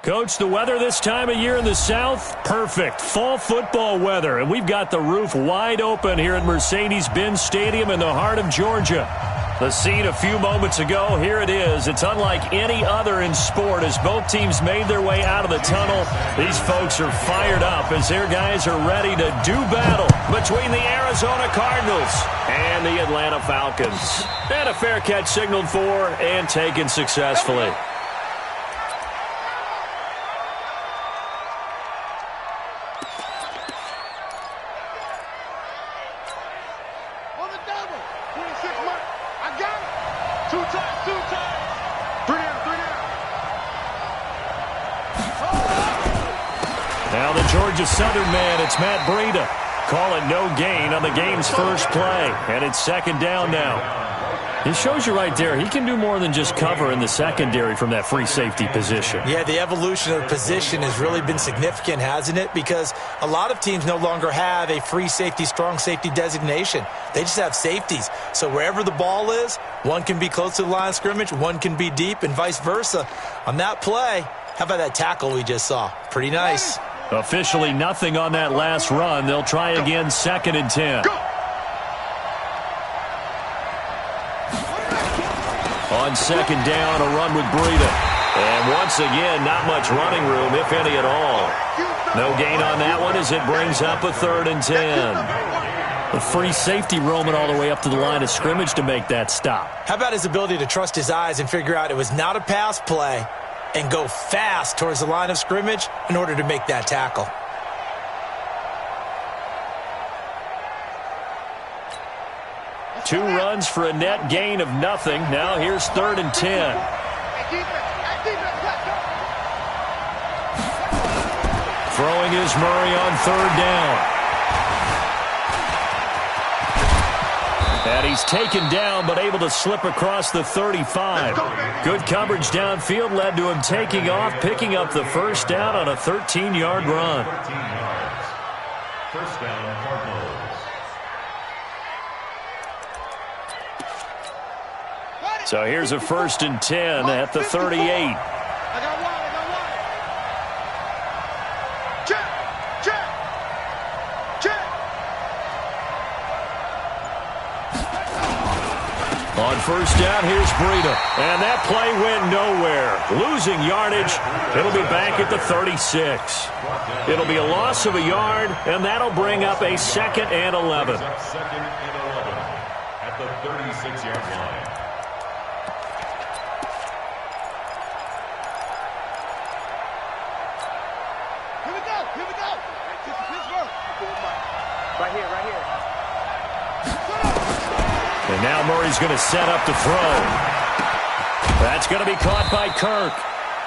Coach, the weather this time of year in the South, perfect. Fall football weather, and we've got the roof wide open here at Mercedes-Benz Stadium in the heart of Georgia. The scene a few moments ago, here it is. It's unlike any other in sport as both teams made their way out of the tunnel. These folks are fired up as their guys are ready to do battle between the Arizona Cardinals and the Atlanta Falcons. And a fair catch signaled for and taken successfully. Now the Georgia Southern man, it's Matt Breida. Call it no gain on the game's first play. And it's second down now. It shows you right there, he can do more than just cover in the secondary from that free safety position. Yeah, the evolution of the position has really been significant, hasn't it? Because a lot of teams no longer have a free safety, strong safety designation. They just have safeties. So wherever the ball is, one can be close to the line of scrimmage, one can be deep, and vice versa. On that play, how about that tackle we just saw? Pretty nice. Officially nothing on that last run. They'll try again, 2nd and 10. On second down, a run with Breida. And once again, not much running room, if any at all. No gain on that one as it brings up a 3rd and 10. A free safety roaming all the way up to the line of scrimmage to make that stop. How about his ability to trust his eyes and figure out it was not a pass play and go fast towards the line of scrimmage in order to make that tackle. Two runs for a net gain of nothing. Now here's 3rd and 10. Throwing is Murray on 3rd down. And he's taken down but able to slip across the 35. Good coverage downfield led to him taking off, picking up the first down on a 13-yard run. First down, Cardinals. So here's a 1st and 10 at the 38. On first down, here's Breida. And that play went nowhere. Losing yardage. It'll be back at the 36. It'll be a loss of a yard, and that'll bring up a 2nd and 11. 2nd and 11 at the 36-yard line. Here we go. Right here. And now Murray's going to set up to throw. That's going to be caught by Kirk.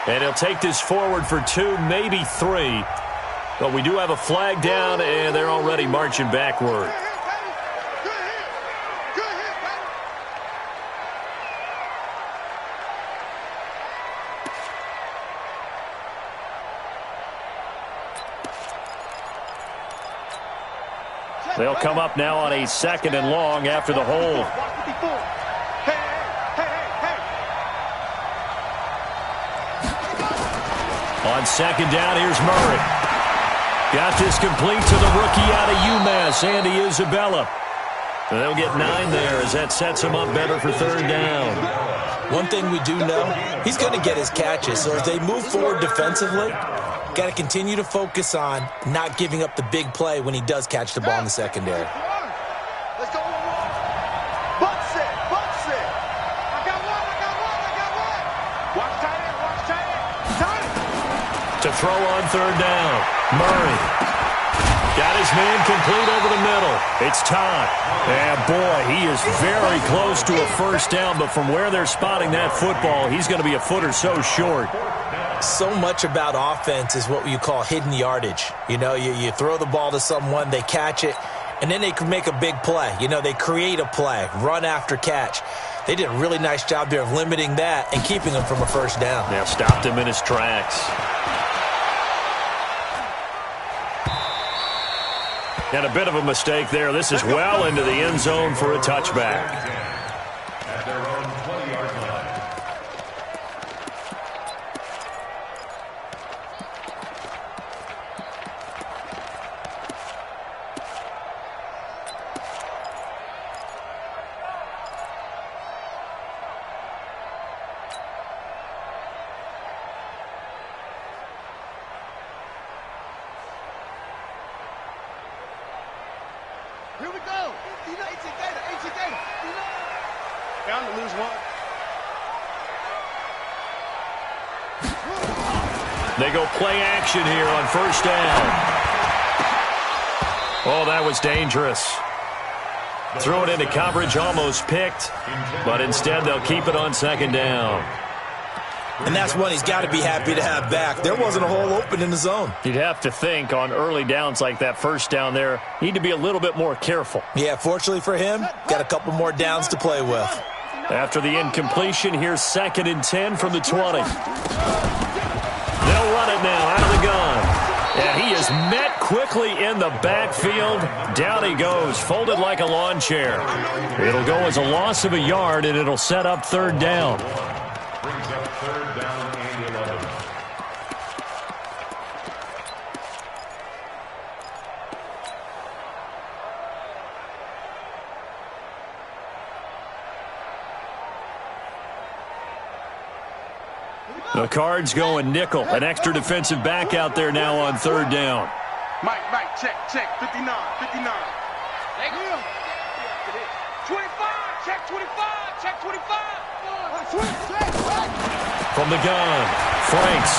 And he'll take this forward for 2, maybe 3. But we do have a flag down, and they're already marching backward. They'll come up now on a 2nd and long after the hold. On second down, here's Murray. Got this complete to the rookie out of UMass, Andy Isabella. They'll get 9 there as that sets him up better for 3rd down. One thing we do know, he's going to get his catches. So as they move forward defensively, got to continue to focus on not giving up the big play when he does catch the ball in the secondary. Let's go. Box it. I got one. Watch tight end. To throw on 3rd down, Murray. Got his man complete over the middle. It's time. And boy, he is very close to a first down, but from where they're spotting that football, he's going to be a foot or so short. So much about offense is what you call hidden yardage. You know, you throw the ball to someone, they catch it, and then they can make a big play. You know, they create a play, run after catch. They did a really nice job there of limiting that and keeping him from a first down. Now stopped him in his tracks. And a bit of a mistake there. This is well into the end zone for a touchback. At their own 20-yard line. Down to lose one. They go play action here on first down. Oh, that was dangerous. Throw it into coverage, almost picked, but instead they'll keep it on second down. And that's one he's got to be happy to have back. There wasn't a hole open in the zone. You'd have to think on early downs like that first down there, need to be a little bit more careful. Yeah, fortunately for him, got a couple more downs to play with. After the incompletion, here's 2nd and 10 from the 20. They'll run it now out of the gun. And he is met quickly in the backfield. Down he goes, folded like a lawn chair. It'll go as a loss of a yard, and it'll set up 3rd down. Brings up 3rd down and 11. The Cards going nickel. An extra defensive back out there now on 3rd down. Mike, check, 59, 59. 25, check 25. From the gun, Franks.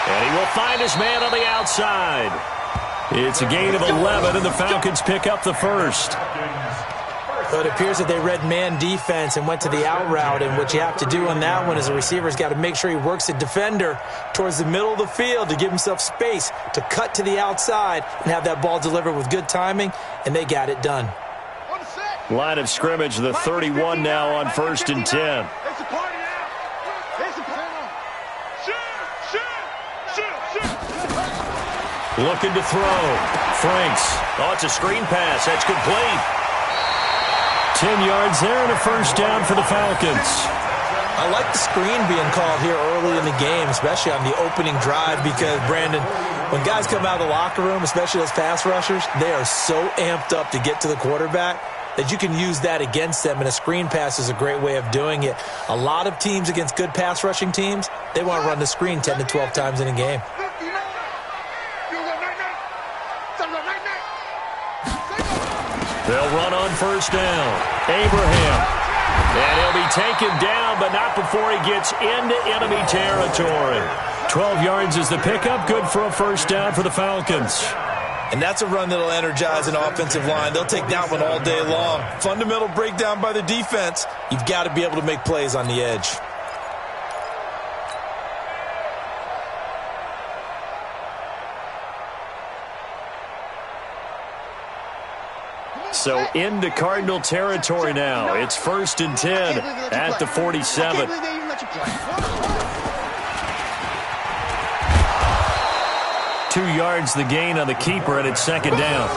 And he will find his man on the outside. It's a gain of 11, and the Falcons pick up the first. So it appears that they read man defense and went to the out route, and what you have to do on that one is the receiver's got to make sure he works the defender towards the middle of the field to give himself space to cut to the outside and have that ball delivered with good timing, and they got it done. Line of scrimmage, the 31 now on 1st and 10. It's a party now. It's a party. Shoot. Looking to throw. Franks. Oh, it's a screen pass. That's complete. 10 yards there and a first down for the Falcons. I like the screen being called here early in the game, especially on the opening drive, because, Brandon, when guys come out of the locker room, especially those pass rushers, they are so amped up to get to the quarterback that you can use that against them, and a screen pass is a great way of doing it. A lot of teams against good pass rushing teams, they want to run the screen 10 to 12 times in a game. They'll run on first down. Abraham. And he'll be taken down, but not before he gets into enemy territory. 12 yards is the pickup. Good for a first down for the Falcons. And that's a run that'll energize an offensive line. They'll take that one all day long. Fundamental breakdown by the defense. You've got to be able to make plays on the edge. So into Cardinal territory now. It's 1st and 10 at the 47. Two yards the gain on the keeper, and it's 2nd down.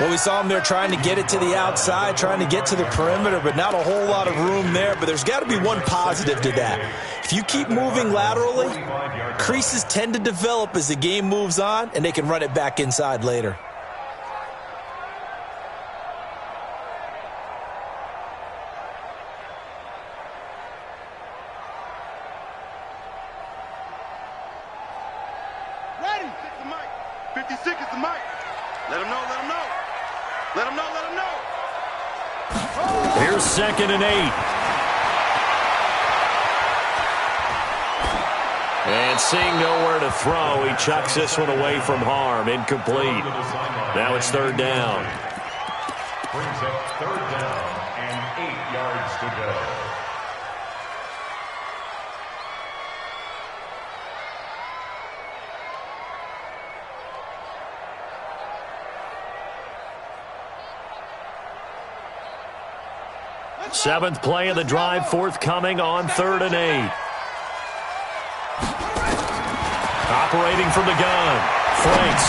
Well, we saw him there trying to get it to the outside, trying to get to the perimeter, but not a whole lot of room there. But there's got to be one positive to that. If you keep moving laterally, creases tend to develop as the game moves on, and they can run it back inside later. Ready. 56 is the mic. Let him know. Here's 2nd and 8. And seeing nowhere to throw, he chucks this one away from harm. Incomplete. Now it's 3rd down. Brings up 3rd down and 8 yards to go. Seventh play of the drive forthcoming on 3rd and 8. Operating from the gun, Franks.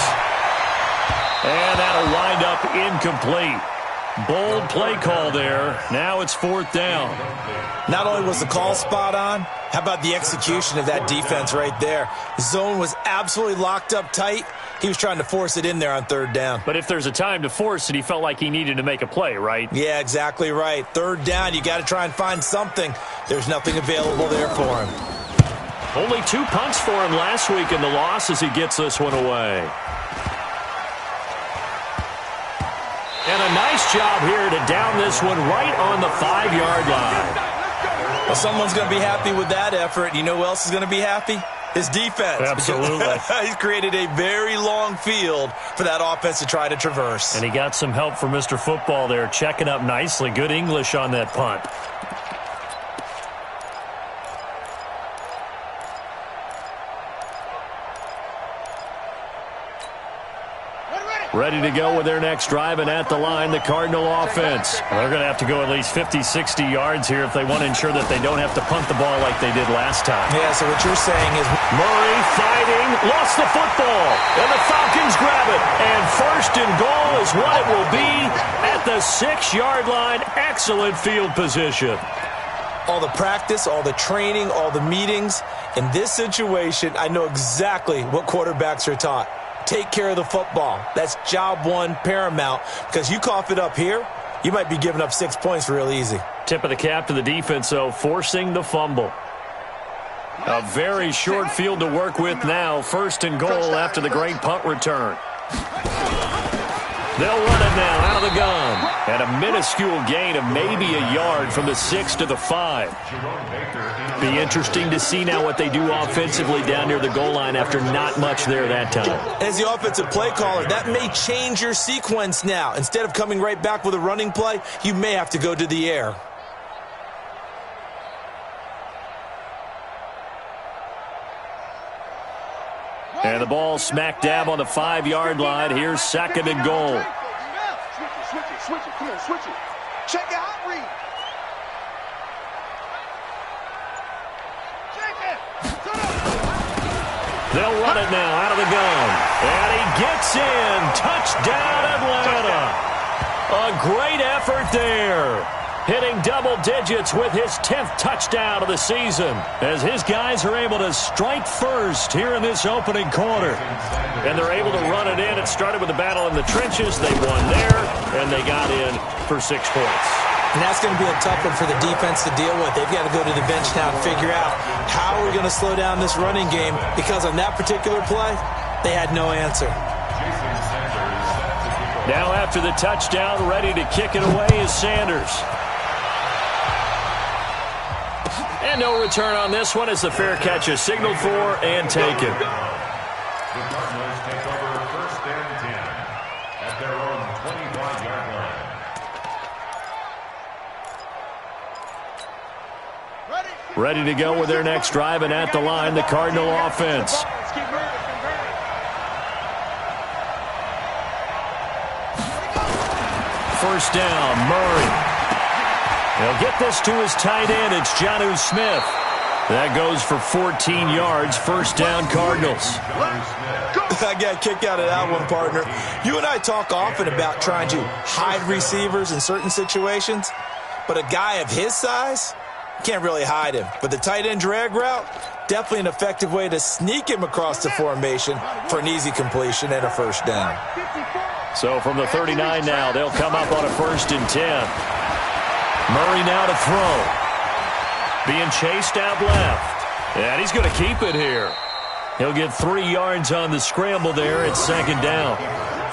And that'll wind up incomplete. Bold play call there. Now it's 4th down. Not only was the call spot on, how about the execution of that defense right there? The zone was absolutely locked up tight. He was trying to force it in there on 3rd down. But if there's a time to force it, he felt like he needed to make a play, right? Yeah, exactly right. 3rd down, you got to try and find something. There's nothing available there for him. Only 2 punts for him last week in the loss as he gets this one away. And a nice job here to down this one right on the 5-yard line. Well, someone's going to be happy with that effort. You know who else is going to be happy? His defense. Absolutely. He's created a very long field for that offense to try to traverse. And he got some help from Mr. Football there, checking up nicely. Good English on that punt. Ready to go with their next drive, and at the line, the Cardinal offense. They're going to have to go at least 50, 60 yards here if they want to ensure that they don't have to punt the ball like they did last time. Yeah, so what you're saying is Murray fighting, lost the football, and the Falcons grab it. And first and goal is what it will be at the 6-yard line. Excellent field position. all the practice, all the training, all the meetings. In this situation, I know exactly what quarterbacks are taught. Take care of the football. That's job one, paramount, because you cough it up here, you might be giving up 6 points real easy. Tip of the cap to the defense, though, forcing the fumble. A very short field to work with now. First and goal after the great punt return. They'll run it now out of the gun. And a minuscule gain of maybe a yard from the 6 to the 5. Be interesting to see now what they do offensively down near the goal line after not much there that time. As the offensive play caller, that may change your sequence now. Instead of coming right back with a running play, you may have to go to the air. And the ball smack dab on the 5-yard line. Here's second and goal. Switch it, come on, switch it. Check out, read. Check it. They'll run it now out of the gun. And he gets in. Touchdown, Atlanta. A great effort there. Hitting double digits with his 10th touchdown of the season as his guys are able to strike first here in this opening quarter. And they're able to run it in. It started with a battle in the trenches. They won there, and they got in for 6 points. And that's going to be a tough one for the defense to deal with. They've got to go to the bench now and figure out how we're going to slow down this running game, because on that particular play, they had no answer. Now after the touchdown, ready to kick it away is Sanders. And no return on this one as the fair catch is signaled for and taken. The Cardinals take over first and 10 at their own 25-yard line. Ready to go with their next drive, and at the line, the Cardinal offense. First down, Murray. He'll get this to his tight end. It's Jonnu Smith. That goes for 14 yards. First down, Cardinals. I got a kick out of that one, partner. You and I talk often about trying to hide receivers in certain situations, but a guy of his size, can't really hide him. But the tight end drag route, definitely an effective way to sneak him across the formation for an easy completion and a first down. So from the 39 now, they'll come up on a first and 10. Murray now to throw. Being chased out left. And he's going to keep it here. He'll get 3 yards on the scramble there at second down.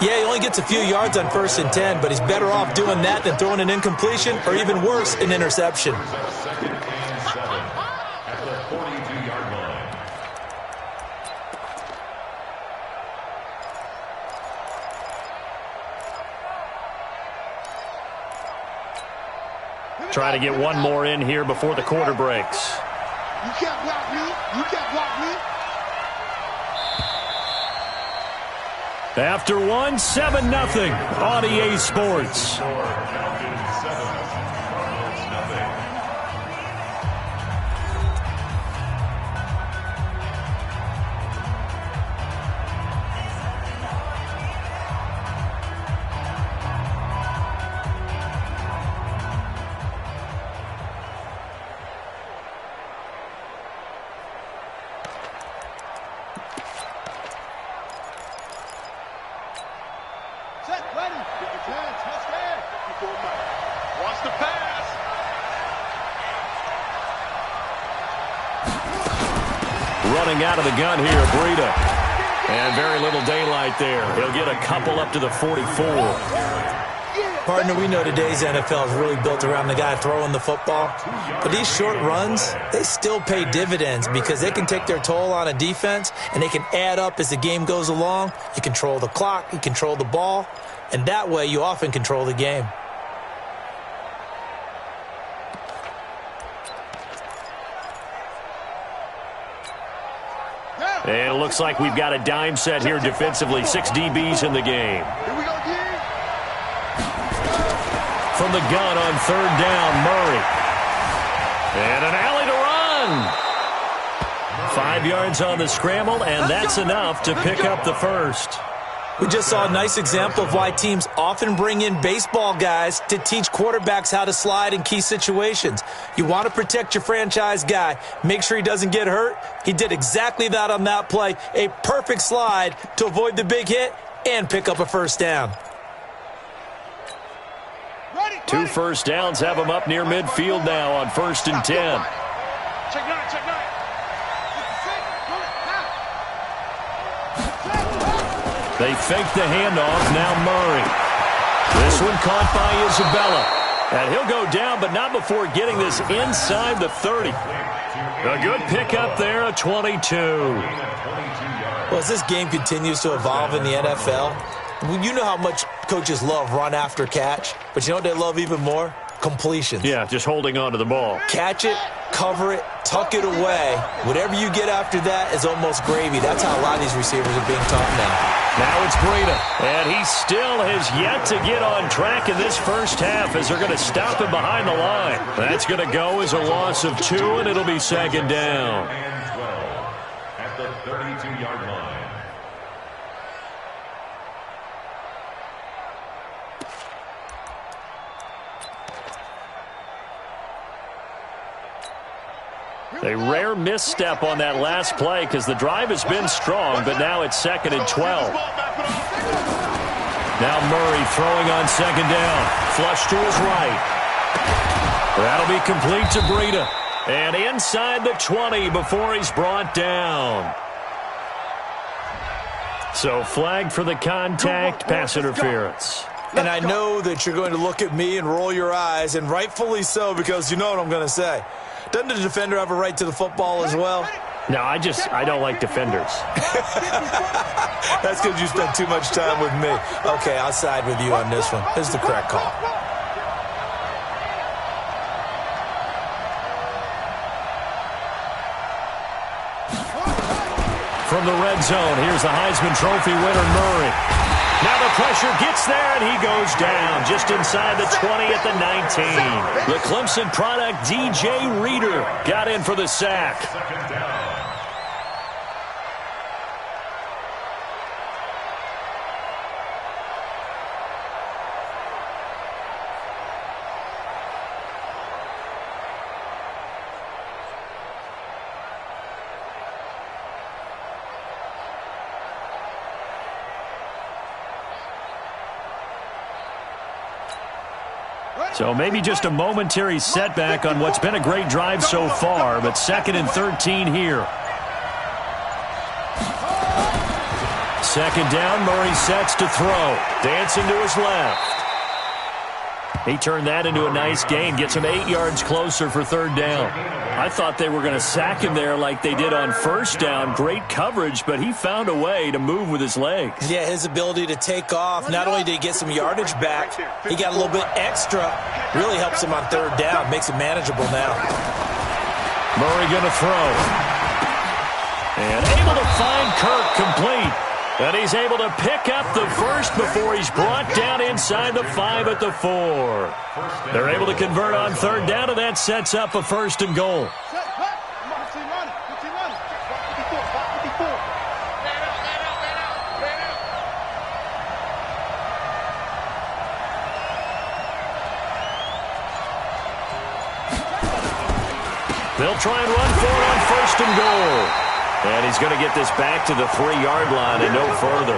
Yeah, he only gets a few yards on first and 10, but he's better off doing that than throwing an incompletion, or even worse, an interception. Second and 7 at the 42-yard line. Trying to get one more in here before the quarter breaks. You can't block me. You can't block me. After one, 7-0 on EA Sports. Watch the pass. Running out of the gun here, Bringer. And very little daylight there. He'll get a couple up to the 44. Partner, we know today's NFL is really built around the guy throwing the football. But these short runs, they still pay dividends because they can take their toll on a defense and they can add up as the game goes along. You control the clock, you control the ball, and that way you often control the game. And it looks like we've got a dime set here defensively. 6 DBs in the game. Here we go again. From the gun on third down, Murray. And an alley to run. 5 yards on the scramble, and that's enough to pick up the first. We just saw a nice example of why teams often bring in baseball guys to teach quarterbacks how to slide in key situations. You want to protect your franchise guy. Make sure he doesn't get hurt. He did exactly that on that play. A perfect slide to avoid the big hit and pick up a first down. 2 first downs have him up near midfield now on 1st and 10. Check 9, check 9. They fake the handoff. Now Murray. This one caught by Isabella. And he'll go down, but not before getting this inside the 30. A good pickup there, a 22. Well, as this game continues to evolve in the NFL, you know how much coaches love run after catch, but you know what they love even more? Completions. Yeah, just holding on to the ball. Catch it, cover it, tuck it away. Whatever you get after that is almost gravy. That's how a lot of these receivers are being taught now. Now it's Breida, and he still has yet to get on track in this first half as they're going to stop him behind the line. That's going to go as a loss of 2, and it'll be 2nd down. And 12 at the 32-yard line. A rare misstep on that last play because the drive has been strong, but now it's 2nd and 12. Now Murray throwing on 2nd down. Flush to his right. That'll be complete to Breida. And inside the 20 before he's brought down. So flagged for the contact, pass interference. And I know that you're going to look at me and roll your eyes, and rightfully so, because you know what I'm going to say. Doesn't the defender have a right to the football as well? No, I don't like defenders. That's because you spent too much time with me. Okay, I'll side with you on this one. This is the correct call. From the red zone, here's the Heisman Trophy winner, Murray. Now the pressure gets there, and he goes down just inside the 20 at the 19. The Clemson product, DJ Reader, got in for the sack. 2nd down. So maybe just a momentary setback on what's been a great drive so far, but 2nd and 13 here. 2nd down, Murray sets to throw. Dancing to his left. He turned that into a nice gain, gets him 8 yards closer for 3rd down. I thought they were going to sack him there like they did on 1st down. Great coverage, but he found a way to move with his legs. Yeah, his ability to take off, not only did he get some yardage back, he got a little bit extra. Really helps him on 3rd down, makes it manageable now. Murray going to throw. And able to find Kirk complete. And he's able to pick up the first before he's brought down inside the 5 at the 4. They're able to convert on 3rd down, and that sets up a 1st and goal. They'll try and run for it on 1st and goal. And he's going to get this back to the 3-yard line and no further.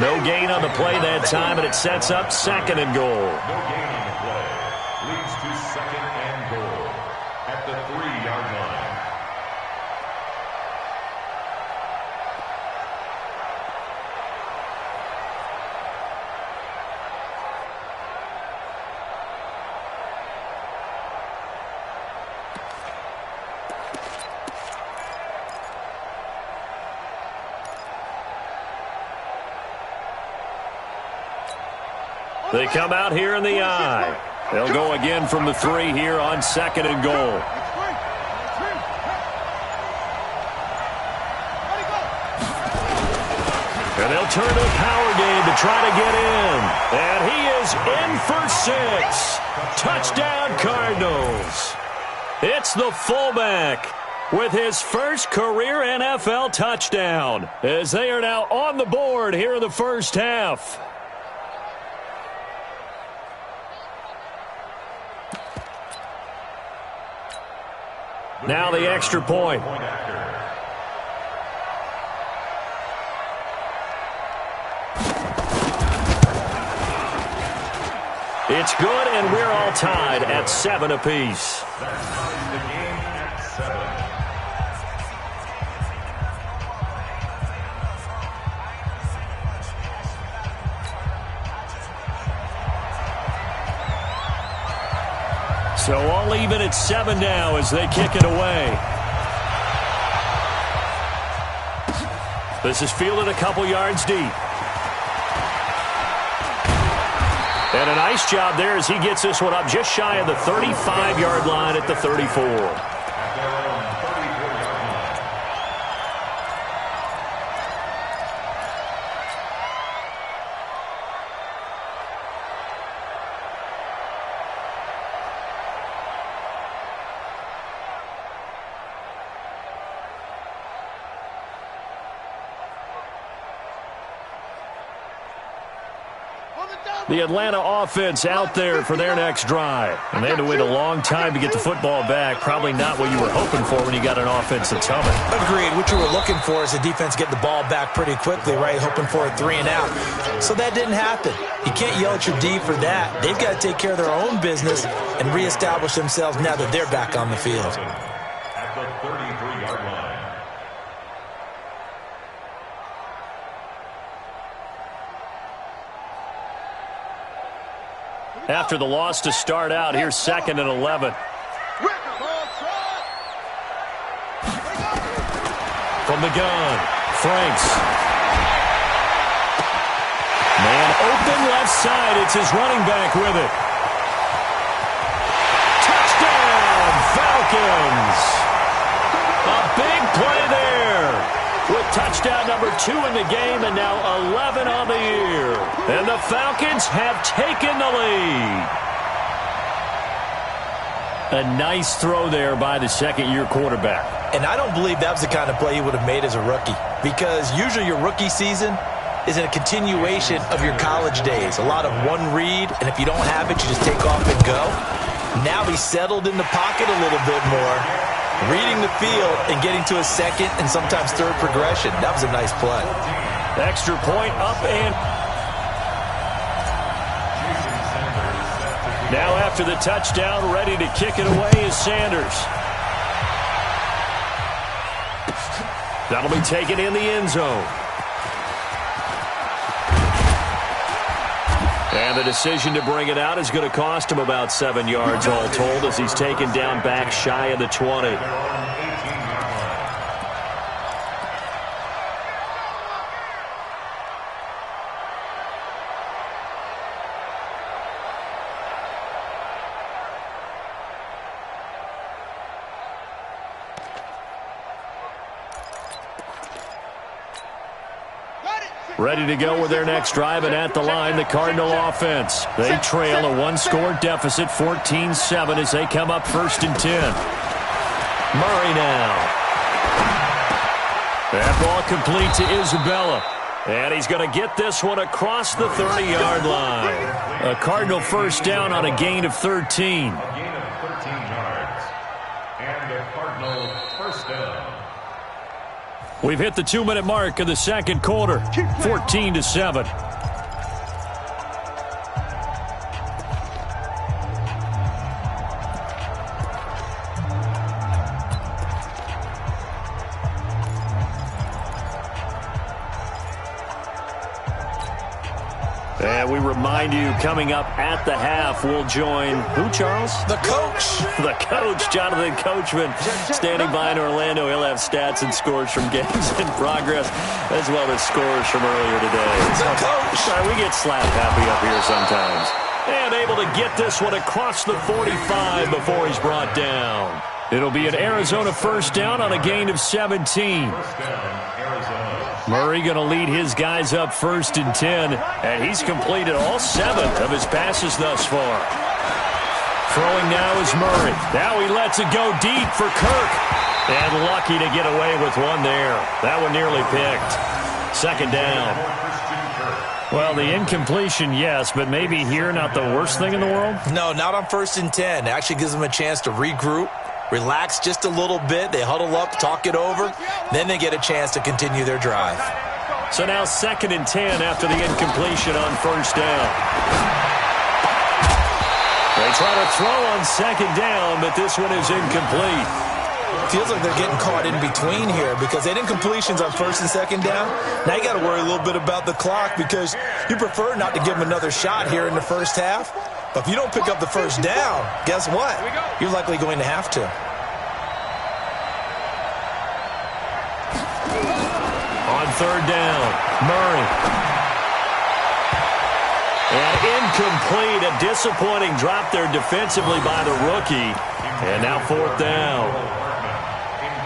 No gain on the play that time, and it sets up 2nd and goal. No gain on the play. Leads to 2nd and goal at the 3-yard line. They come out here in the I. They'll go again from the 3 here on 2nd and goal. And they'll turn to the power game to try to get in. And he is in for 6. Touchdown, Cardinals. It's the fullback with his first career NFL touchdown, as they are now on the board here in the first half. Now the extra point. It's good, and we're all tied at 7 apiece. That ties the game at 7. So all even at 7 now as they kick it away. This is fielded a couple yards deep. And a nice job there as he gets this one up just shy of the 35-yard line at the 34. At their own 34-yard line. The Atlanta offense out there for their next drive. And they had to wait a long time to get the football back. Probably not what you were hoping for when you got an offense that's humming. Agreed. What you were looking for is the defense get the ball back pretty quickly, right? Hoping for a 3 and out. So that didn't happen. You can't yell at your D for that. They've got to take care of their own business and reestablish themselves now that they're back on the field. At the 33-yard line. After the loss to start out, here's 2nd and 11. From the gun, Franks. Man open left side. It's his running back with it. Touchdown, Falcons. A big play there. With touchdown number 2 in the game and now 11 on the year. And the Falcons have taken the lead. A nice throw there by the second-year quarterback. And I don't believe that was the kind of play he would have made as a rookie, because usually your rookie season is a continuation of your college days. A lot of one read, and if you don't have it, you just take off and go. Now he's settled in the pocket a little bit more, reading the field and getting to a second and sometimes third progression. That was a nice play. Extra point up and... Now after the touchdown, ready to kick it away is Sanders. That'll be taken in the end zone. And the decision to bring it out is going to cost him about 7 yards all told as he's taken down back shy of the 20. Ready to go with their next drive, and at the line, the Cardinal offense. They trail a one-score deficit, 14-7, as they come up 1st and 10. Murray now. That ball complete to Isabella. And he's going to get this one across the 30-yard line. A Cardinal first down on a gain of 13. A gain of 13 yards. And a Cardinal first down. We've hit the 2-minute mark of the second quarter, 14-7. And we remind you, coming up at the half, we'll join who, Charles? The coach. The coach, Jonathan Coachman, standing by in Orlando. He'll have stats and scores from games in progress, as well as scores from earlier today. The coach. Sorry, we get slap happy up here sometimes. And able to get this one across the 45 before he's brought down. It'll be an Arizona first down on a gain of 17. First down, Arizona. Murray going to lead his guys up 1st and 10, and he's completed all 7 of his passes thus far. Throwing now is Murray. Now he lets it go deep for Kirk. And lucky to get away with one there. That one nearly picked. 2nd down. Well, the incompletion, yes, but maybe here not the worst thing in the world? No, not on 1st and 10. It actually gives them a chance to regroup, relax just a little bit. They huddle up, talk it over. Then they get a chance to continue their drive. So now 2nd and 10 after the incompletion on 1st down. They try to throw on 2nd down, but this one is incomplete. Feels like they're getting caught in between here because they didn't completions on 1st and 2nd down. Now you got to worry a little bit about the clock because you prefer not to give them another shot here in the first half. But if you don't pick up the 1st down, guess what? You're likely going to have to. On 3rd down, Murray. And incomplete. A disappointing drop there defensively by the rookie. And now 4th down.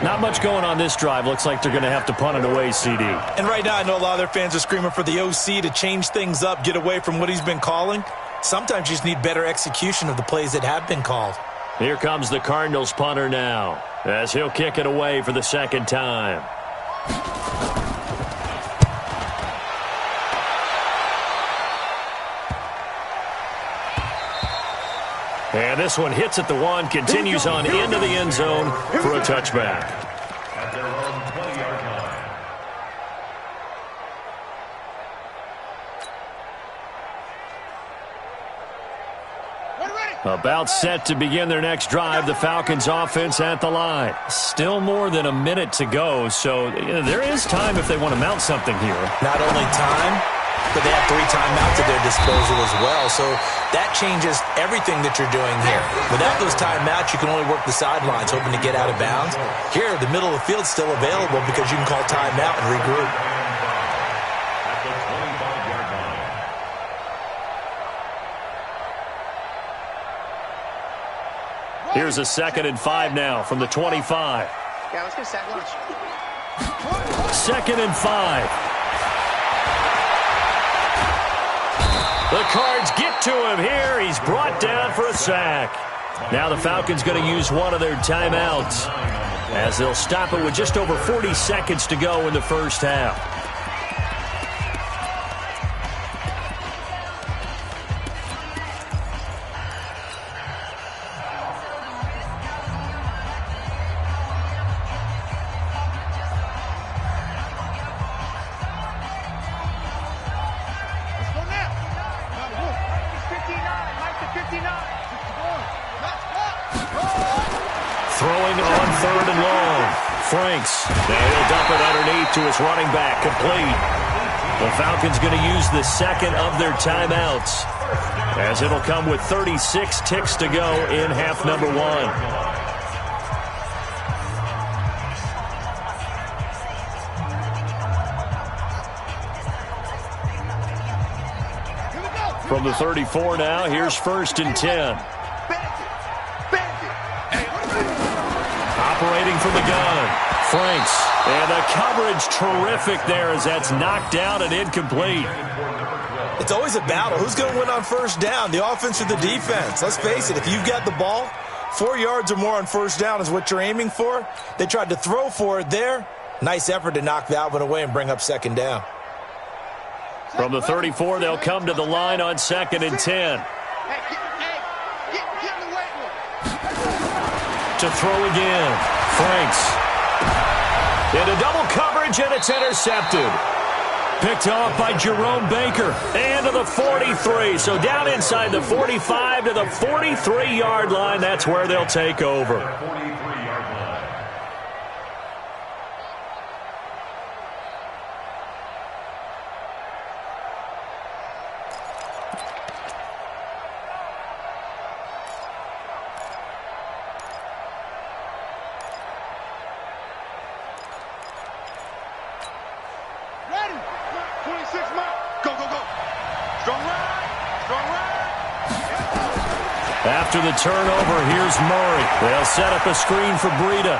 Not much going on this drive. Looks like they're going to have to punt it away, CD. And right now I know a lot of their fans are screaming for the OC to change things up, get away from what he's been calling. Sometimes you just need better execution of the plays that have been called. Here comes the Cardinals punter now, as he'll kick it away for the 2nd time. And this one hits at the 1, continues on into the end zone for a touchback. At their own 20-yard line. About set to begin their next drive, the Falcons offense at the line. Still more than a minute to go, so there is time if they want to mount something here. Not only time, but they have 3 timeouts at their disposal as well. So that changes everything that you're doing here. Without those timeouts, you can only work the sidelines, hoping to get out of bounds. Here, the middle of the field's still available because you can call timeout and regroup. At the 25-yard line. Here's a 2nd and 5 now from the 25. Yeah, let's get sack lunch. 2nd and 5. The Cards get to him here. He's brought down for a sack. Now the Falcons going to use one of their timeouts as they'll stop it with just over 40 seconds to go in the first half. Throwing on 3rd and long. Franks. Now he'll dump it underneath to his running back. Complete. The Falcons going to use the 2nd of their timeouts, as it'll come with 36 ticks to go in half number 1. From the 34 now, here's 1st and 10. Operating from the gun, Franks. And the coverage terrific there as that's knocked down and incomplete. It's always a battle. Who's going to win on 1st down, the offense or the defense? Let's face it, if you've got the ball, 4 yards or more on 1st down is what you're aiming for. They tried to throw for it there. Nice effort to knock that one away and bring up 2nd down. From the 34, they'll come to the line on 2nd and 10. To throw again. Franks. Into double coverage, and it's intercepted. Picked off by Jerome Baker. And to the 43. So down inside the 45 to the 43-yard line. That's where they'll take over. 43-yard line. After the turnover, here's Murray. They'll set up a screen for Breida.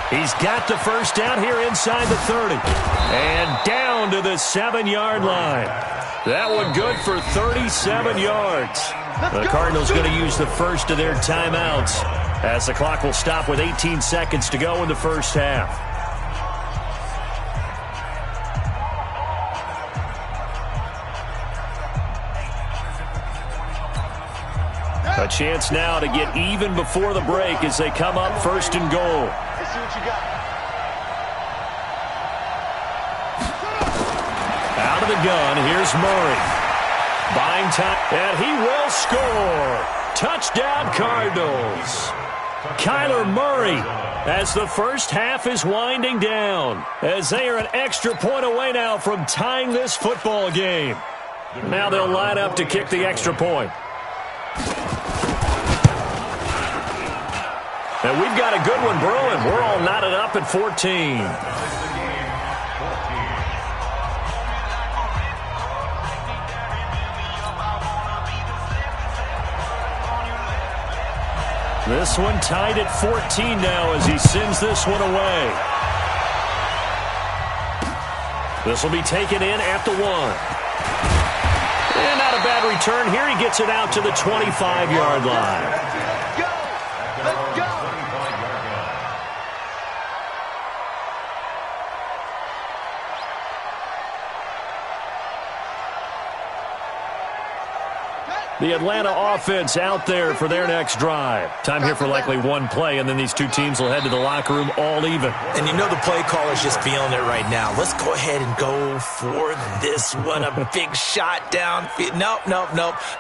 He's got the first down here inside the 30. And down to the 7-yard line. That one good for 37 yards. The Cardinals going to use the first of their timeouts as the clock will stop with 18 seconds to go in the first half. A chance now to get even before the break as they come up first and goal. Let's see what you got. Out of the gun, here's Murray. Buying time, and he will score. Touchdown, Cardinals. Kyler Murray, as the first half is winding down, as they are an extra point away now from tying this football game. Now they'll line up to kick the extra point. And we've got a good one brewing. We're all knotted up at 14. This one tied at 14 now as he sends this one away. This will be taken in at the 1. And not a bad return here. He gets it out to the 25-yard line. Let's go. The Atlanta offense out there for their next drive. Time here for likely one play, and then these two teams will head to the locker room all even. And you know the play caller's just feeling it right now. Let's go ahead and go for this one. A big shot down. Nope.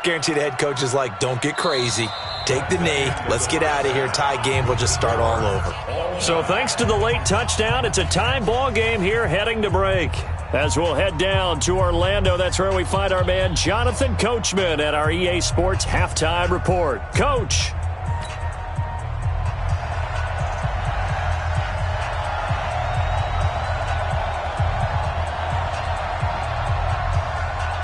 Guarantee the head coach is like, don't get crazy. Take the knee. Let's get out of here. Tie game will just start all over. So thanks to the late touchdown, it's a tie ball game here heading to break. As we'll head down to Orlando, that's where we find our man Jonathan Coachman at our EA Sports Halftime Report. Coach.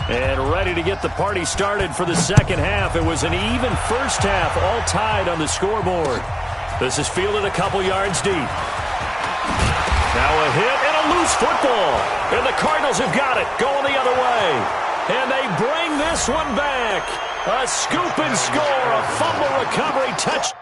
And ready to get the party started for the second half. It was an even first half, all tied on the scoreboard. This is fielded a couple yards deep. Now a hit and a loose football. And the Cardinals have got it, going the other way. And they bring this one back. A scoop and score, a fumble recovery touch.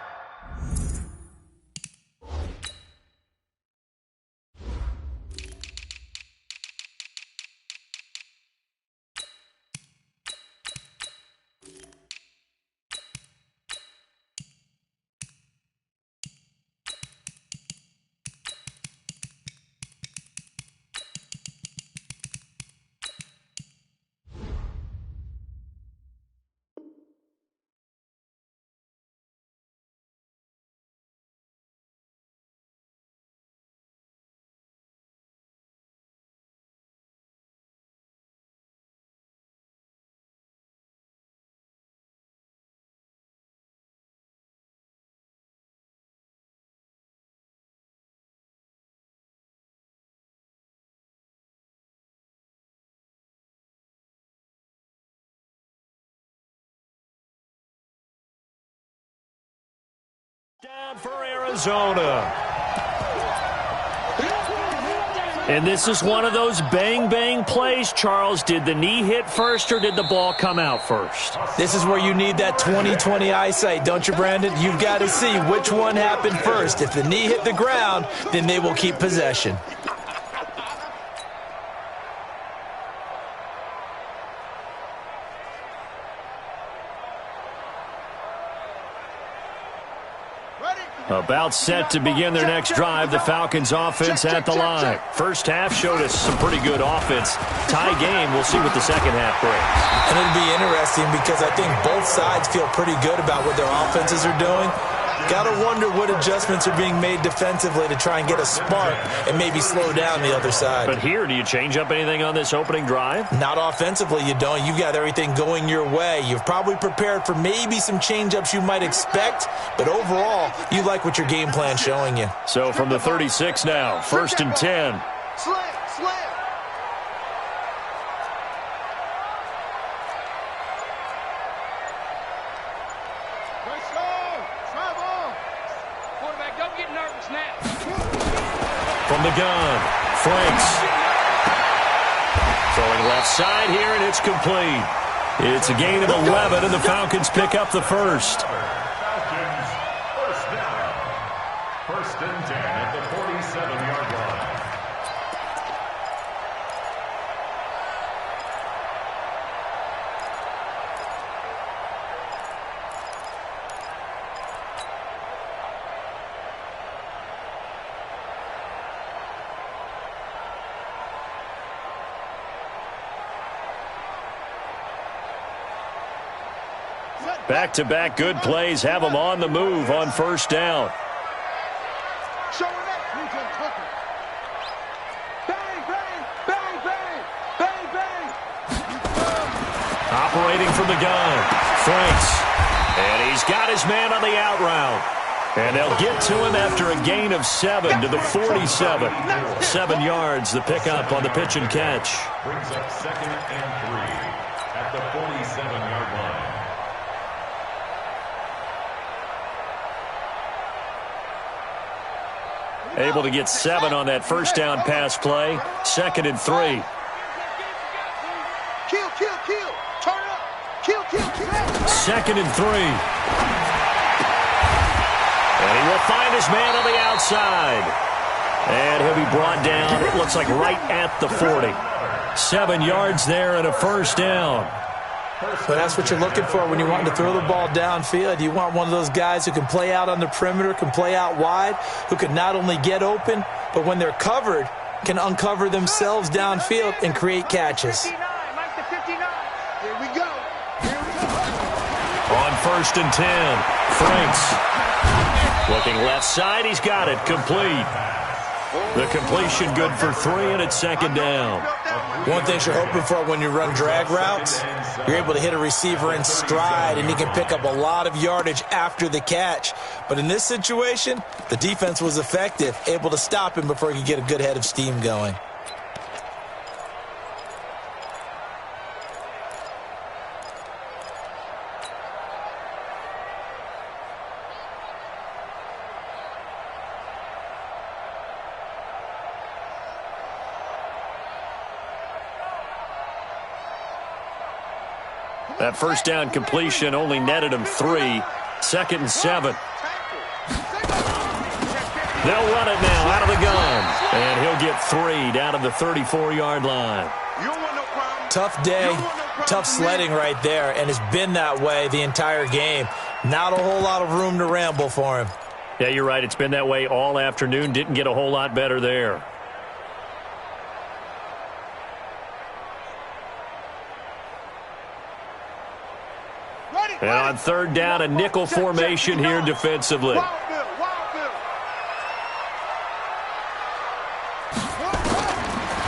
Down for Arizona. And this is one of those bang-bang plays, Charles. Did the knee hit first or did the ball come out first? This is where you need that 20/20 eyesight, don't you, Brandon? You've got to see which one happened first. If the knee hit the ground, then they will keep possession. About set to begin their next drive, the Falcons offense at the line. First half showed us some pretty good offense. Tie game, we'll see what the second half brings. And it'll be interesting because I think both sides feel pretty good about what their offenses are doing. Got to wonder what adjustments are being made defensively to try and get a spark and maybe slow down the other side. But here, do you change up anything on this opening drive? Not offensively, you don't. You've got everything going your way. You've probably prepared for maybe some change-ups you might expect, but overall, you like what your game plan's showing you. So from the 36 now, 1st and 10. Slam. Don't get nervous now. From the gun, Franks. Throwing left side here, and it's complete. It's a gain of 11, and the Falcons pick up the first. Falcons, first down. First and 10 at the 47-yard line. Back-to-back good plays have them on the move on first down. Showing up. Who's on cooking? Bang, bang, bang, bang, bang, bang. Operating from the gun, Franks. And he's got his man on the out route. And they'll get to him after a gain of 7 to the 47. 7 yards, the pickup on the pitch and catch. Brings up second and 3 at the 47-yard line. Able to get 7 on that first down pass play. Second and 3. Kill, kill, kill. Turn up. Kill, kill, kill. Second and 3. And he will find his man on the outside. And he'll be brought down, it looks like right at the 40. 7 yards there and a first down. So that's what you're looking for when you want to throw the ball downfield. You want one of those guys who can play out on the perimeter, can play out wide, who can not only get open, but when they're covered, can uncover themselves downfield and create catches. 59, Mike the 59. Here we go. Here we go. On first and 10, Franks. Looking left side, he's got it, complete. The completion good for 3, and it's second down. One thing you're hoping for when you run drag routes, you're able to hit a receiver in stride, and he can pick up a lot of yardage after the catch. But in this situation, the defense was effective, able to stop him before he could get a good head of steam going. That first down completion only netted him 3. Second and 7. They'll run it now out of the gun. And he'll get 3 down to the 34-yard line. Tough day, tough sledding right there, and it's been that way the entire game. Not a whole lot of room to ramble for him. Yeah, you're right. It's been that way all afternoon. Didn't get a whole lot better there. And on third down, a nickel formation here defensively.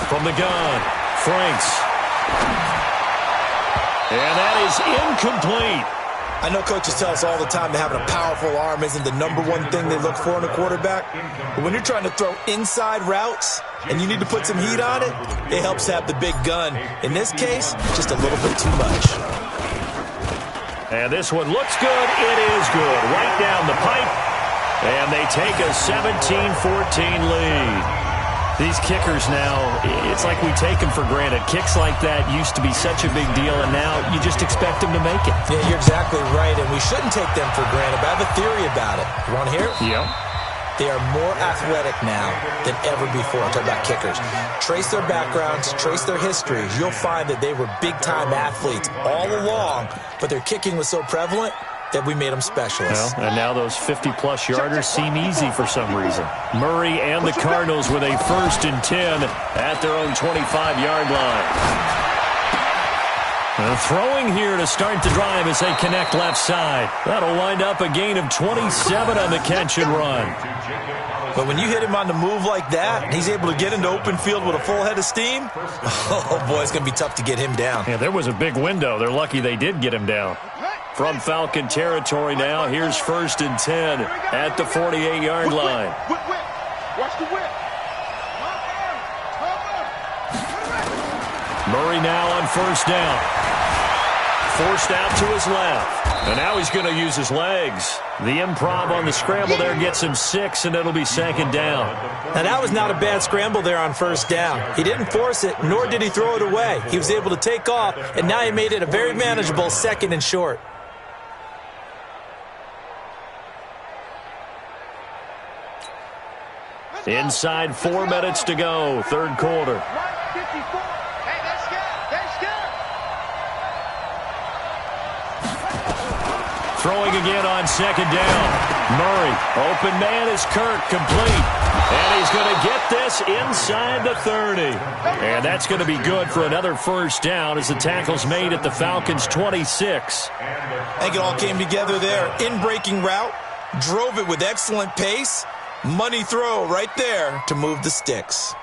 From the gun, Franks. And that is incomplete. I know coaches tell us all the time that having a powerful arm isn't the number one thing they look for in a quarterback. But when you're trying to throw inside routes and you need to put some heat on it, it helps to have the big gun. In this case, just a little bit too much. And this one looks good. It is good. Right down the pipe. And they take a 17-14 lead. These kickers now, it's like we take them for granted. Kicks like that used to be such a big deal, and now you just expect them to make it. Yeah, you're exactly right, and we shouldn't take them for granted. But I have a theory about it. You want to hear it? Yep. They are more athletic now than ever before. I'm talking about kickers. Trace their backgrounds, trace their histories. You'll find that they were big-time athletes all along, but their kicking was so prevalent that we made them specialists. Well, and now those 50-plus yarders seem easy for some reason. Murray and the Cardinals with a 1st and 10 at their own 25-yard line. Throwing here to start the drive as they connect left side. That'll wind up a gain of 27 on the catch and run. But when you hit him on the move like that, and he's able to get into open field with a full head of steam, oh boy, it's going to be tough to get him down. Yeah, there was a big window. They're lucky they did get him down. From Falcon territory now, here's 1st and 10 at the 48-yard line. Watch the whip. Murray now on 1st down. Forced out to his left. And now he's going to use his legs. The improv on the scramble there gets him 6, and it'll be second down. Now, that was not a bad scramble there on first down. He didn't force it, nor did he throw it away. He was able to take off, and now he made it a very manageable second and short. Inside 4 minutes to go, third quarter. Hey, that's good. That's good. Throwing again on second down. Murray, open man is Kirk, complete. And he's going to get this inside the 30. And that's going to be good for another first down as the tackle's made at the Falcons' 26. I think it all came together there. In-breaking route, drove it with excellent pace. Money throw right there to move the sticks.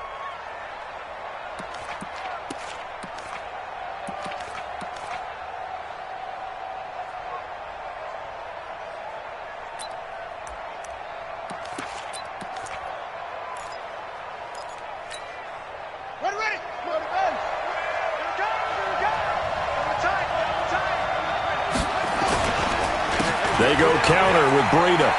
Ready. Here we go. Overtime. They go counter with Breida.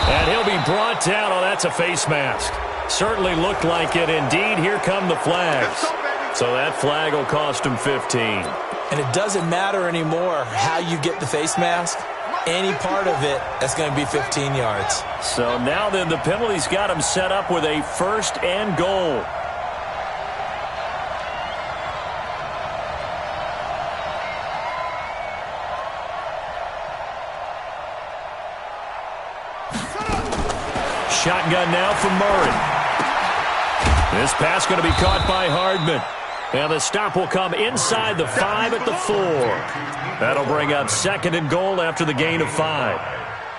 And he'll be brought down. Oh, that's a face mask. Certainly looked like it. Indeed, here come the flags. So that flag will cost him 15. And it doesn't matter anymore how you get the face mask. Any part of it, that's going to be 15 yards. So now then, the penalty's got him set up with a first and goal. Shotgun now from Murray. This pass going to be caught by Hardman. And the stop will come inside the 5 at the 4. That'll bring up second and goal after the gain of 5.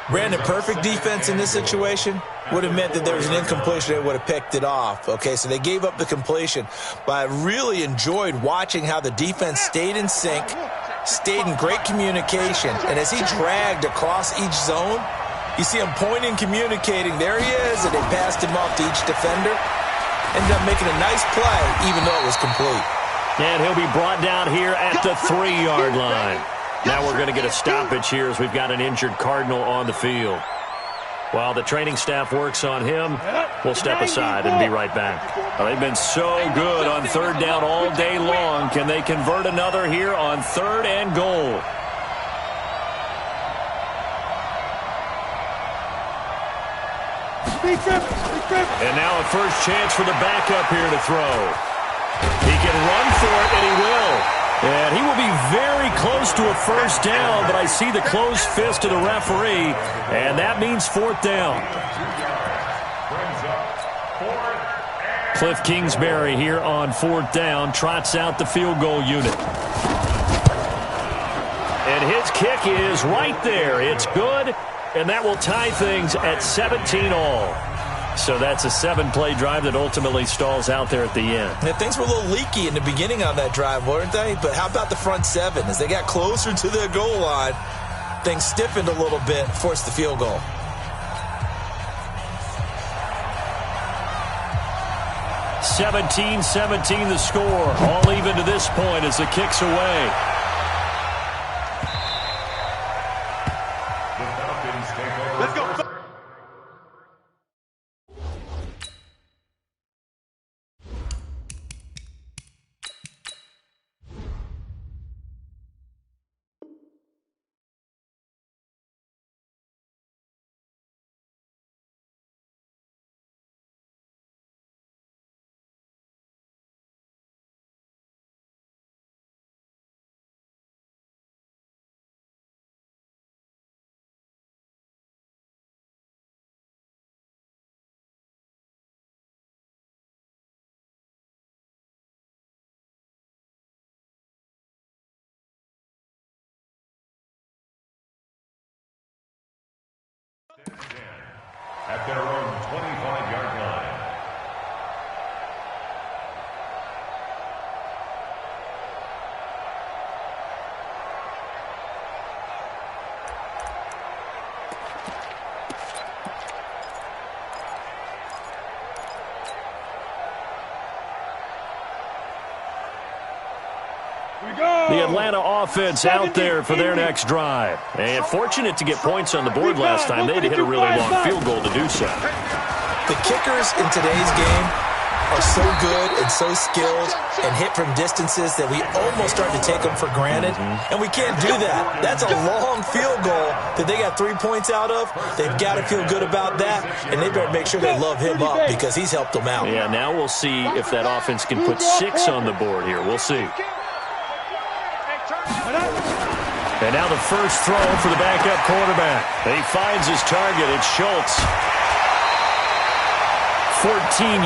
Brandon, perfect defense in this situation would have meant that there was an incompletion. They would have picked it off. Okay, so they gave up the completion. But I really enjoyed watching how the defense stayed in sync, stayed in great communication. And as he dragged across each zone, you see him pointing, communicating. There he is, and they passed him off to each defender. Ended up making a nice play, even though it was complete. And he'll be brought down here at the 3-yard line. Now we're going to get a stoppage here as we've got an injured Cardinal on the field. While the training staff works on him, we'll step aside and be right back. Well, they've been so good on third down all day long. Can they convert another here on third and goal? And now a first chance for the backup here to throw. He can run for it, and he will. And he will be very close to a first down, but I see the closed fist of the referee, and that means fourth down. Cliff Kingsbury here on fourth down trots out the field goal unit. And his kick is right there. It's good, and that will tie things at 17 all. So that's a 7-play drive that ultimately stalls out there at the end. Yeah, things were a little leaky in the beginning on that drive, weren't they? But how about the front 7? As they got closer to their goal line, things stiffened a little bit, forced the field goal. (17-17) the score. All even to this point as the kick's away. Let's go. At their own 25-yard line. The Atlanta offense out there for their next drive. And fortunate to get points on the board last time. They had to hit a really long field goal to do so. The kickers in today's game are so good and so skilled and hit from distances that we almost start to take them for granted. And we can't do that. That's a long field goal that they got 3 points out of. They've got to feel good about that, and they better make sure they love him up because he's helped them out. Yeah, now we'll see if that offense can put 6 on the board here. We'll see. And now the first throw for the backup quarterback. He finds his target. It's Schultz. 14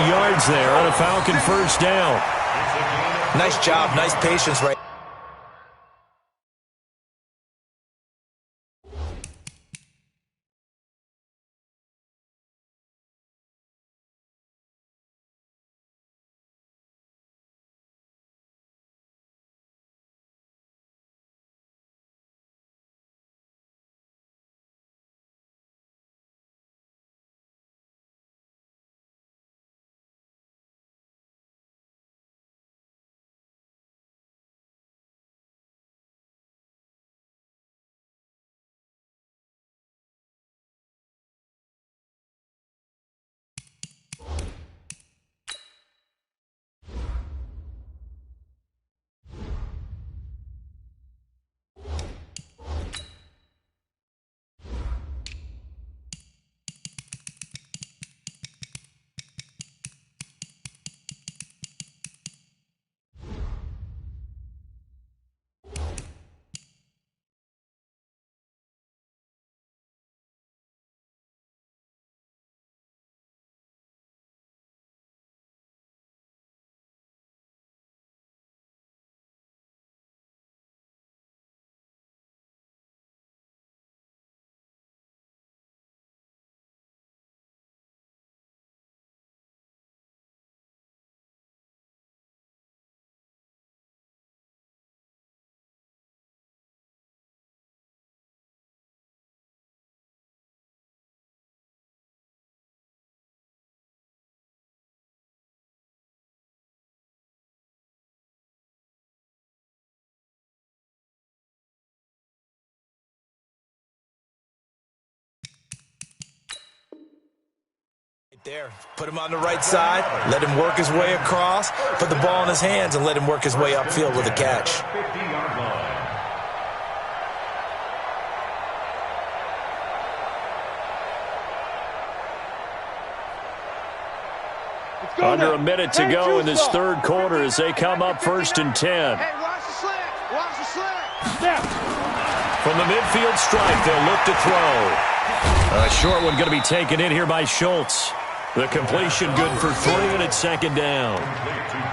yards there on a Falcon first down. Nice job. Nice patience right. There, put him on the right side, let him work his way across, put the ball in his hands and let him work his way upfield with a catch. 50-yard line. Under a minute to go in this third quarter as they come up 1st and 10. Hey, watch the slant. Watch the slant. From the midfield stripe, they'll look to throw. A short one going to be taken in here by Schultz. The completion good for 3, and it's 2nd down.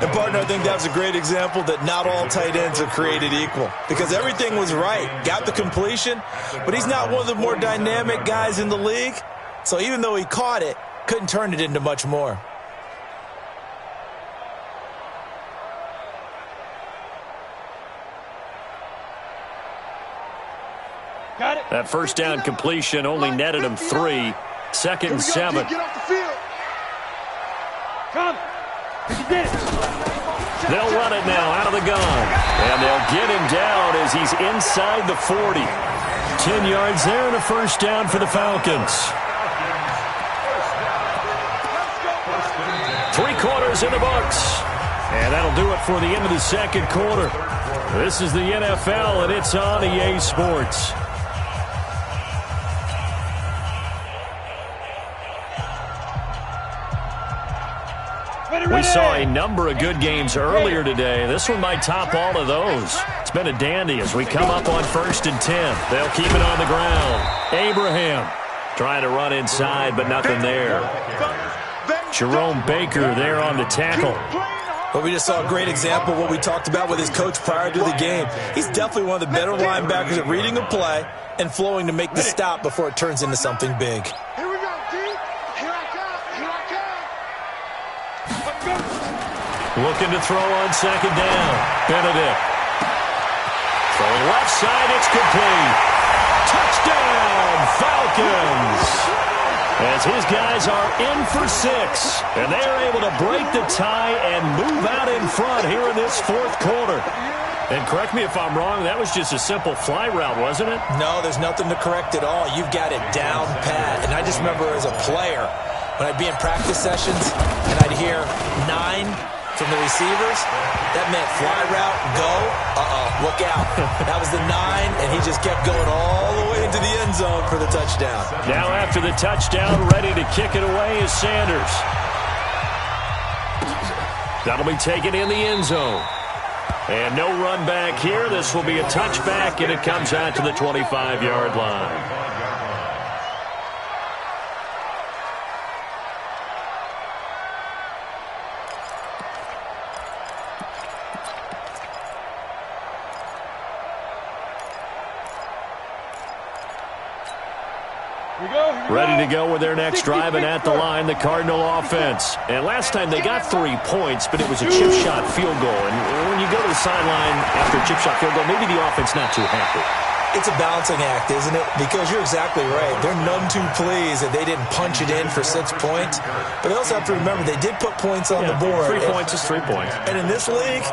And, partner, I think that was a great example that not all tight ends are created equal because everything was right. Got the completion, but he's not one of the more dynamic guys in the league. So even though he caught it, couldn't turn it into much more. That first down completion only netted him 3. 2nd and 7. Get off the field. Come. They'll run it now out of the gun. And they'll get him down as he's inside the 40. 10 yards there and a first down for the Falcons. 3 quarters in the books. And that'll do it for the end of the second quarter. This is the NFL, and it's on EA Sports. We saw a number of good games earlier today. This one might top all of those. It's been a dandy as we come up on 1st and 10. They'll keep it on the ground. Abraham trying to run inside, but nothing there. Jerome Baker there on the tackle. But we just saw a great example of what we talked about with his coach prior to the game. He's definitely one of the better linebackers at reading a play and flowing to make the stop before it turns into something big. Here we go, D. Here I come. Here I come. Looking to throw on 2nd down. Benedict. Throwing left side, it's complete. Touchdown, Falcons! As his guys are in for 6. And they're able to break the tie and move out in front here in this 4th quarter. And correct me if I'm wrong, that was just a simple fly route, wasn't it? No, there's nothing to correct at all. You've got it down pat. And I just remember as a player, when I'd be in practice sessions and I'd hear 9 from the receivers, that meant fly route, go, look out. That was the 9, and he just kept going all the way into the end zone for the touchdown. Now after the touchdown, ready to kick it away is Sanders. That'll be taken in the end zone. And no run back here. This will be a touchback, and it comes out to the 25-yard line. Ready to go with their next drive, and at the line, the Cardinal offense. And last time they got 3 points, but it was a chip shot field goal. And when you go to the sideline after a chip shot field goal, maybe the offense not too happy. It's a balancing act, isn't it? Because you're exactly right. They're none too pleased that they didn't punch it in for 6 points. But they also have to remember they did put points on the board. 3 points is 3 points. And in this league,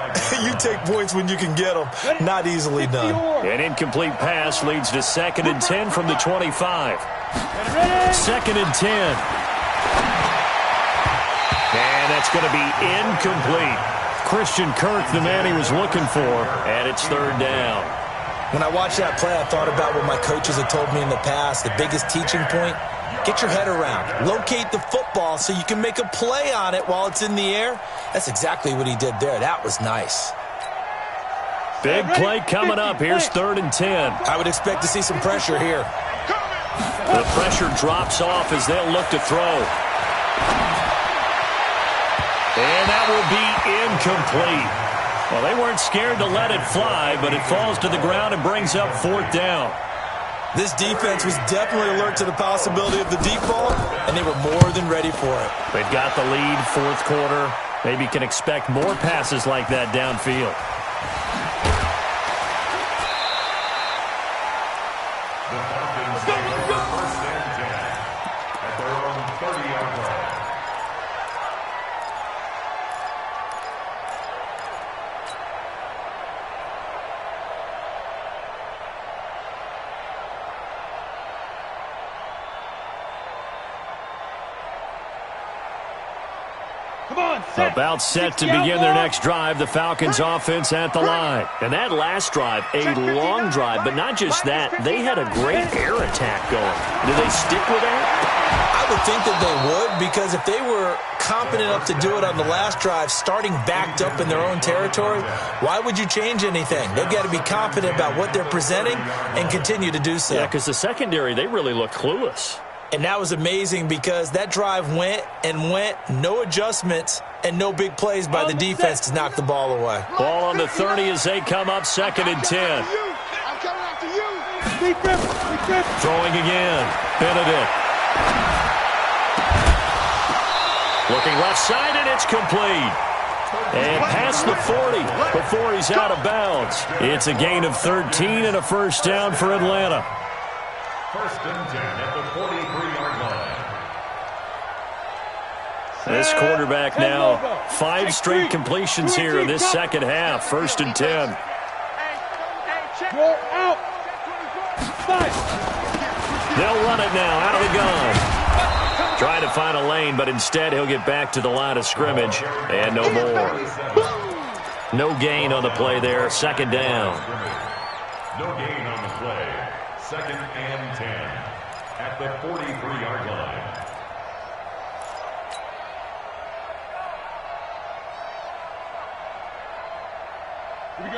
you take points when you can get them. Not easily done. An incomplete pass leads to 2nd and 10 from the 25. 2nd and 10. And that's going to be incomplete. Christian Kirk, the man he was looking for, and it's 3rd down. When I watched that play, I thought about what my coaches had told me in the past. The biggest teaching point, get your head around. Locate the football so you can make a play on it while it's in the air. That's exactly what he did there. That was nice. Big play coming up. Here's 3rd and 10. I would expect to see some pressure here. The pressure drops off as they'll look to throw. And that will be incomplete. Well, they weren't scared to let it fly, but it falls to the ground and brings up 4th down. This defense was definitely alert to the possibility of the deep ball, and they were more than ready for it. They've got the lead, 4th quarter. Maybe can expect more passes like that downfield. About set to begin their next drive, the Falcons offense at the line. And that last drive, a long drive, but not just that, they had a great air attack going. Do they stick with that? I would think that they would, because if they were confident enough to do it on the last drive, starting backed up in their own territory, why would you change anything? They've got to be confident about what they're presenting and continue to do so. Yeah, because the secondary, they really look clueless. And that was amazing because that drive went and went, no adjustments, and no big plays by the defense to knock the ball away. Ball on the 30 as they come up 2nd and 10. I'm coming after you. Throwing again. Benedict. Looking left side, and it's complete. And past the 40 before he's out of bounds. It's a gain of 13 and a 1st down for Atlanta. 1st and 10 at the 43-yard line. This quarterback now, 5 straight completions here in this second half. 1st and 10. They'll run it now out of the gun. Trying to find a lane, but instead he'll get back to the line of scrimmage. And no more. No gain on the play there. 2nd down. No gain on the play. 2nd and 10 at the 43-yard line.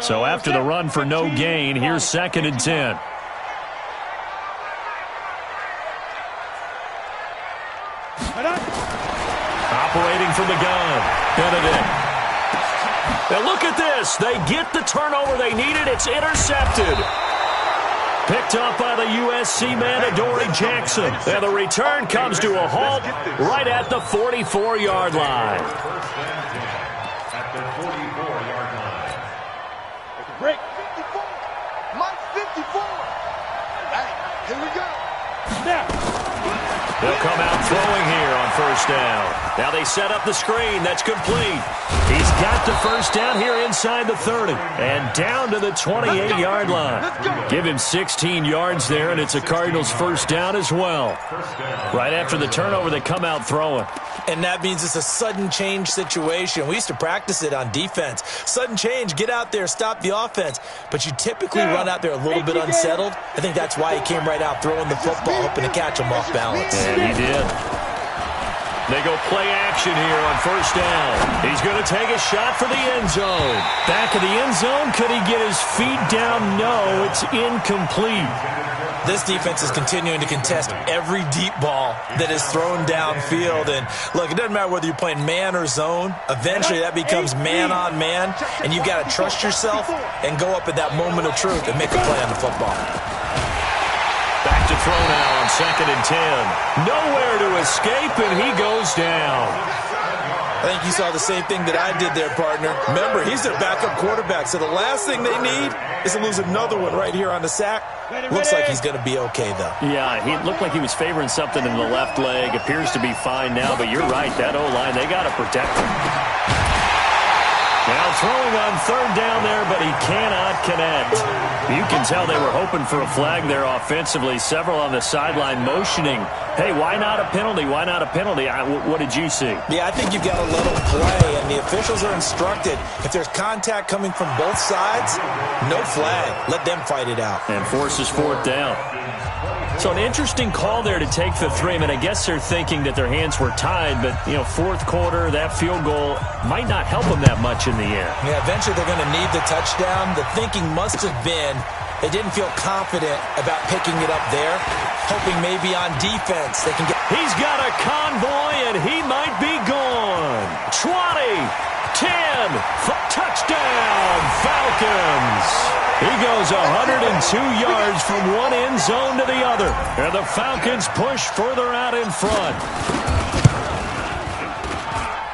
So after the run for no gain, here's 2nd and 10. Operating from the gun, Benedict. Now look at this. They get the turnover they needed. It's intercepted. Picked up by the USC man, Adoree Jackson. And the return comes to a halt right at the 44-yard line. 1st and 10 at the 44-yard line. Break. 54. Mike 54. Hey, here we go. Snap. They'll come out throwing here on first down. Now they set up the screen. That's complete. He's got the first down here inside the 30. And down to the 28-yard line. Give him 16 yards there, and it's a Cardinals first down as well. Right after the turnover, they come out throwing. And that means it's a sudden change situation. We used to practice it on defense. Sudden change, get out there, stop the offense. But you typically run out there a little bit unsettled. I think that's why he came right out throwing the football, hoping to catch him off balance. And he did. They go play action here on first down. He's going to take a shot for the end zone. Back of the end zone. Could he get his feet down? No, it's incomplete. This defense is continuing to contest every deep ball that is thrown downfield. And, look, it doesn't matter whether you're playing man or zone. Eventually, that becomes man-on-man, and you've got to trust yourself and go up at that moment of truth and make a play on the football. Back to throw now on 2nd and 10. Nowhere to escape, and he goes down. I think you saw the same thing that I did there, partner. Remember, he's their backup quarterback, so the last thing they need is to lose another one right here on the sack. Looks like he's going to be okay, though. Yeah, he looked like he was favoring something in the left leg. Appears to be fine now, but you're right. That O-line, they got to protect him. Now throwing on third down there, but he cannot connect. You can tell they were hoping for a flag there offensively. Several on the sideline motioning. Hey, why not a penalty? Why not a penalty? What did you see? Yeah, I think you've got to let them play, and the officials are instructed. If there's contact coming from both sides, no flag. Let them fight it out. And forces fourth down. So an interesting call there to take the 3. I mean, I guess they're thinking that their hands were tied, but, you know, fourth quarter, that field goal might not help them that much in the end. Yeah, eventually they're going to need the touchdown. The thinking must have been they didn't feel confident about picking it up there, hoping maybe on defense they can get... He's got a convoy, and he might be gone. 20, 10, touchdown, Falcons. He goes 102 yards from one end zone to the other. And the Falcons push further out in front.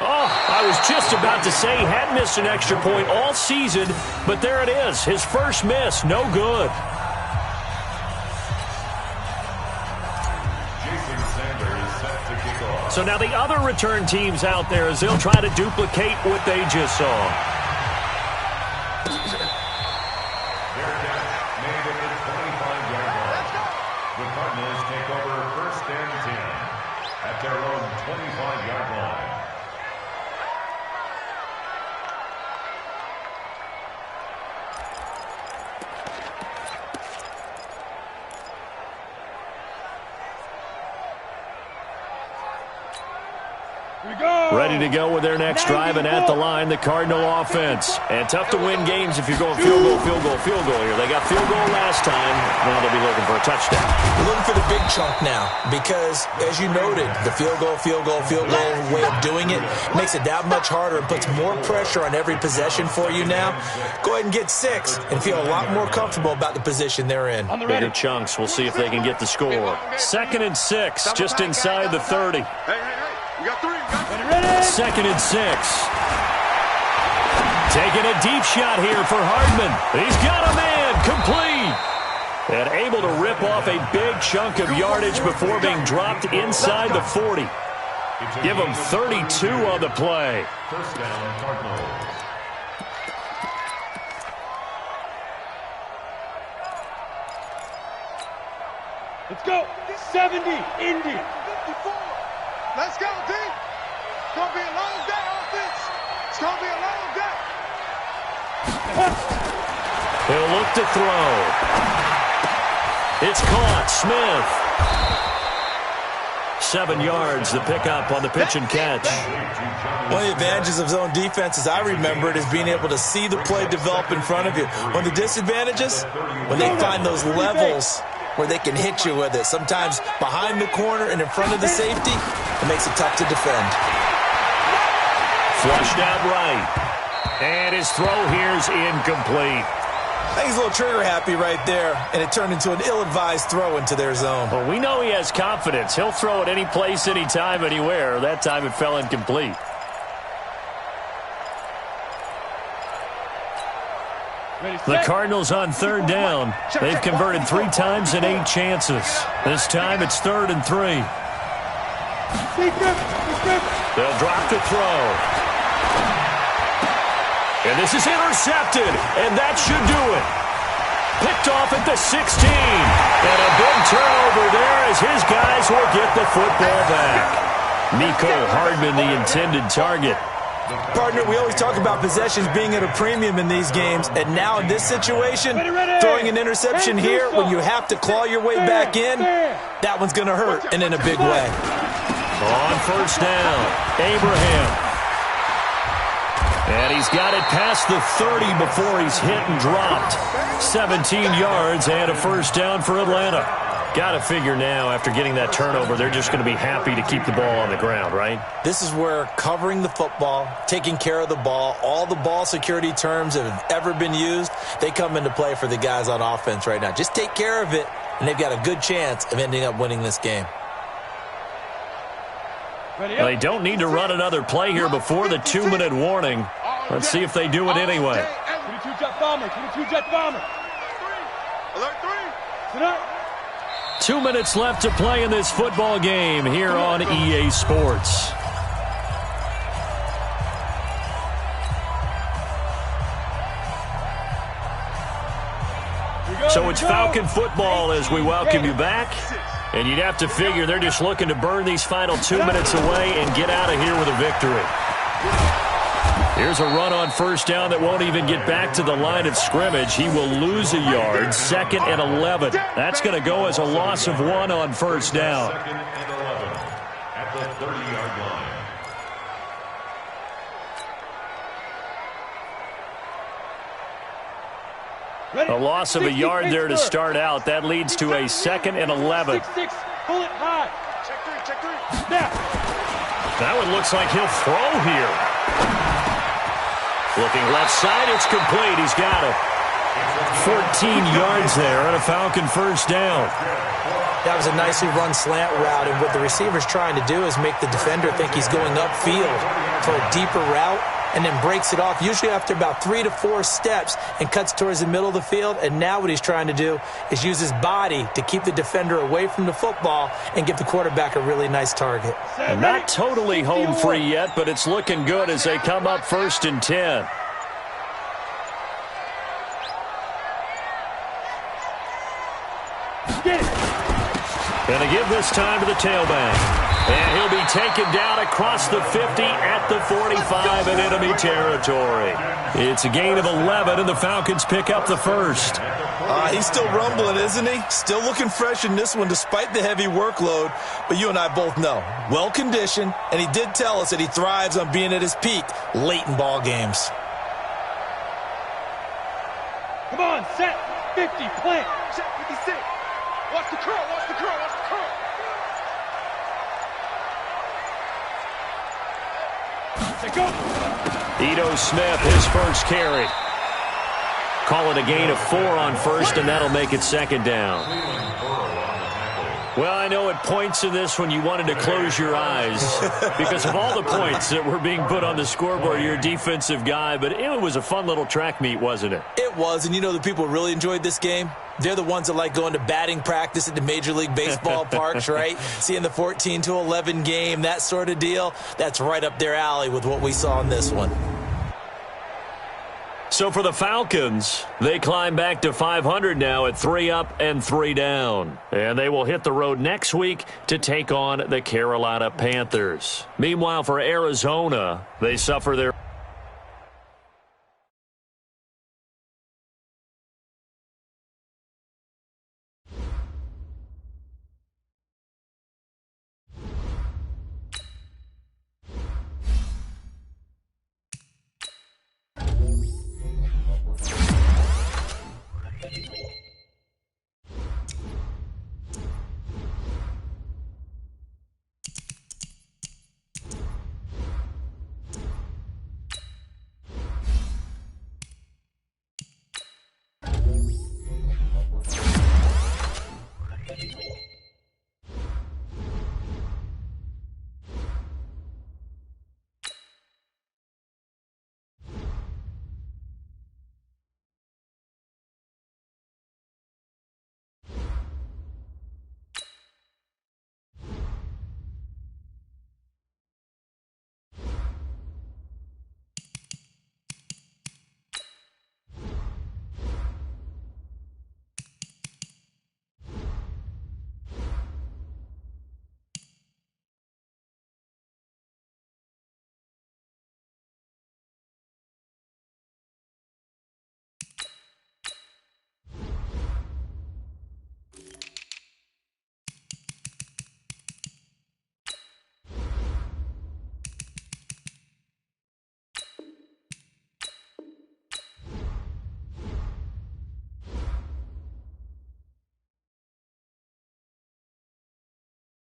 Oh, I was just about to say he hadn't missed an extra point all season, but there it is. His first miss, no good. So now the other return teams out there as they'll try to duplicate what they just saw. Ready to go with their next drive, and at the line, the Cardinal offense. And tough to win games if you're going field goal, field goal, field goal here. They got field goal last time. Now they'll be looking for a touchdown. They're looking for the big chunk now because, as you noted, the field goal way of doing it makes it that much harder and puts more pressure on every possession for you now. Go ahead and get 6 and feel a lot more comfortable about the position they're in. Bigger chunks. We'll see if they can get the score. 2nd and 6, just inside the 30. You got 3. 2nd and 6. Taking a deep shot here for Hardman. He's got a man, complete. And able to rip off a big chunk of yardage before being dropped inside the 40. Give him 32 on the play. First down, Cardinals. Let's go. 70, Indy. 54. Let's go, D. It's going to be a long day, offense. It's going to be a long day. He'll look to throw. It's caught. Smith. 7 yards, the pickup on the pitch and catch. One of the advantages of zone defense, as I remember it, is being able to see the play develop in front of you. One of the disadvantages, when they find those levels where they can hit you with it. Sometimes behind the corner and in front of the safety, it makes it tough to defend. Flushed out right. And his throw here's incomplete. I think he's a little trigger happy right there, and it turned into an ill-advised throw into their zone. Well, we know he has confidence. He'll throw it any place, anytime, anywhere. That time it fell incomplete. The Cardinals on third down. They've converted 3 times in 8 chances. This time it's 3rd and 3. They'll drop the throw. And this is intercepted, and that should do it. Picked off at the 16. And a big turnover there as his guys will get the football back. Nico Hardman, the intended target. Partner, we always talk about possessions being at a premium in these games, and now in this situation, throwing an interception here when you have to claw your way back in, that one's going to hurt, and in a big way. On first down, Abraham. And he's got it past the 30 before he's hit and dropped. 17 yards and a first down for Atlanta. Got to figure now, after getting that turnover, they're just going to be happy to keep the ball on the ground, right? This is where covering the football, taking care of the ball, all the ball security terms that have ever been used, they come into play for the guys on offense right now. Just take care of it, and they've got a good chance of ending up winning this game. Well, they don't need to run another play here before the 2-minute warning. Let's see if they do it anyway. 22-jet bomber, 22-jet bomber. Alert 3. Sit up. 2 minutes left to play in this football game here on EA Sports. So it's Falcon football as we welcome you back. And you'd have to figure they're just looking to burn these final 2 minutes away and get out of here with a victory. Here's a run on first down that won't even get back to the line of scrimmage. He will lose a yard, 2nd and 11. That's going to go as a loss of 1 on first down. 2nd and 11 at the 30-yard line. A loss of a yard there to start out. That leads to a 2nd and 11. 6-6, pull it high. Check 3. Snap. That one looks like he'll throw here. Looking left side, it's complete. He's got it. 14 yards there on a Falcon first down. That was a nicely run slant route, and what the receiver's trying to do is make the defender think he's going upfield for a deeper route, and then breaks it off, usually after about 3 to 4 steps, and cuts towards the middle of the field. And now what he's trying to do is use his body to keep the defender away from the football and give the quarterback a really nice target. And not totally home free yet, but it's looking good as they come up 1st and 10. Going to give this time to the tailback. And he'll be taken down across the 50 at the 45 in enemy territory. It's a gain of 11, and the Falcons pick up the first. He's still rumbling, isn't he? Still looking fresh in this one despite the heavy workload. But you and I both know, well-conditioned, and he did tell us that he thrives on being at his peak late in ball games. Come on, set, 50, plant. Check 56. Watch the curl, watch the curl, watch the curl. Go. Ito Smith, his first carry. Call it a gain of 4 on first, and that'll make it 2nd down. Well, I know at points in this when you wanted to close your eyes because of all the points that were being put on the scoreboard. You're a defensive guy, but it was a fun little track meet, wasn't it? It was, and you know the people really enjoyed this game? They're the ones that like going to batting practice at the Major League Baseball parks, right? Seeing the 14-11 game, that sort of deal. That's right up their alley with what we saw in this one. So for the Falcons, they climb back to 500 now at 3 up and 3 down. And they will hit the road next week to take on the Carolina Panthers. Meanwhile, for Arizona, they suffer their